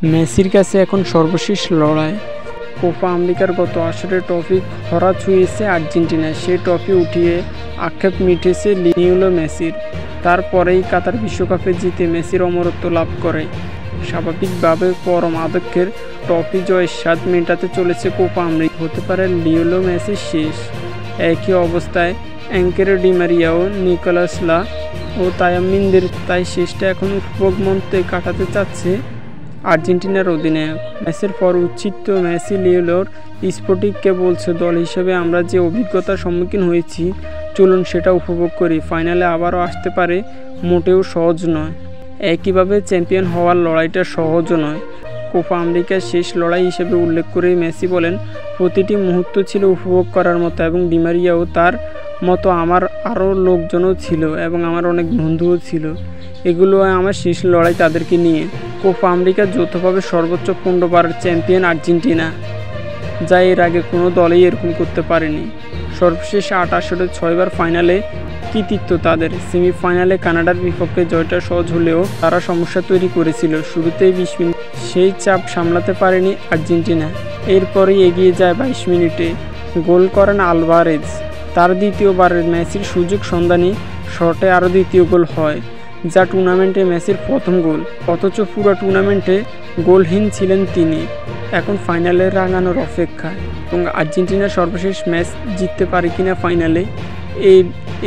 মেসির কাছে এখন সর্বশেষ লড়াই। কোপা আমেরিকার গত আসরে ট্রফি খরা ছুঁয়েছে আর্জেন্টিনা, সেই ট্রফি উঠিয়ে আক্ষেপ মিটেছে লিওনেল মেসির। তারপরেই কাতার বিশ্বকাপে জিতে মেসির অমরত্ব লাভ করে। স্বাভাবিকভাবে পরম আদর্শের ট্রফি জয়ের স্বাদ মেটাতে চলেছে কোপা আমেরিকা। হতে পারে লিওনেল মেসির শেষ। একই অবস্থায় অ্যাঙ্কেল ডি মারিয়া ও নিকোলাস লা ও তায়ামিনদের, তাই শেষটা এখন উপভোগ মন্ত্রে কাটাতে চাচ্ছে আর্জেন্টিনার অধিনায়ক। ম্যাচের পর উচ্ছিষ্ট মেসি লিওনেল স্পটিককে বলছে, দল হিসেবে আমরা যে অভিজ্ঞতার সম্মুখীন হয়েছি, চলুন সেটা উপভোগ করি। ফাইনালে আবারও আসতে পারে, মোটেও সহজ নয়। একইভাবে চ্যাম্পিয়ন হওয়ার লড়াইটা সহজও নয়। কোপা আমেরিকার শেষ লড়াই হিসেবে উল্লেখ করে মেসি বলেন, প্রতিটি মুহূর্ত ছিল উপভোগ করার মতো এবং ডি মারিয়াও তার মতো আমার আরও লোকজনও ছিল এবং আমার অনেক বন্ধুও ছিল। এগুলো আমার শেষ লড়াই তাদেরকে নিয়ে। কোপা আমেরিকা যৌথভাবে সর্বোচ্চ 15বারের চ্যাম্পিয়ন আর্জেন্টিনা, যা এর আগে কোনো দলেই এরকম করতে পারেনি। সর্বশেষ 8 আসরে 6বার ফাইনালে কৃতিত্ব তাদের। সেমিফাইনালে কানাডার বিপক্ষে জয়টা সহজ হলেও তারা সমস্যা তৈরি করেছিল। শুরুতেই 20 মিনিট সেই চাপ সামলাতে পারেনি আর্জেন্টিনা। এরপরেই এগিয়ে যায় 22 মিনিটে গোল করেন আলভারেজ। তার দ্বিতীয়বারের মেসির সুযোগ সন্ধানী শটে আরও দ্বিতীয় গোল হয়, যা টুর্নামেন্টে মেসির প্রথম গোল। অথচ পুরো টুর্নামেন্টে গোলহীন ছিলেন তিনি। এখন ফাইনালে রাঙানোর অপেক্ষায় এবং আর্জেন্টিনার সর্বশেষ ম্যাচ জিততে পারে কিনা ফাইনালে,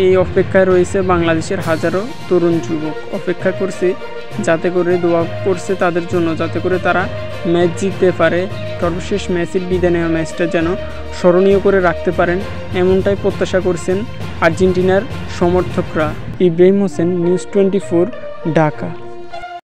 এই অপেক্ষায় রয়েছে বাংলাদেশের হাজারো তরুণ যুবক। অপেক্ষা করছে, যাতে করে দোয়া করছে তাদের জন্য, যাতে করে তারা ম্যাচ জিততে পারে। সর্বশেষ ম্যাচের বিদায় নেওয়া ম্যাচটা যেন স্মরণীয় করে রাখতে পারেন, এমনটাই প্রত্যাশা করছেন আর্জেন্টিনার সমর্থকরা। ইব্রাহিম হোসেন, নিউজ 24, ঢাকা।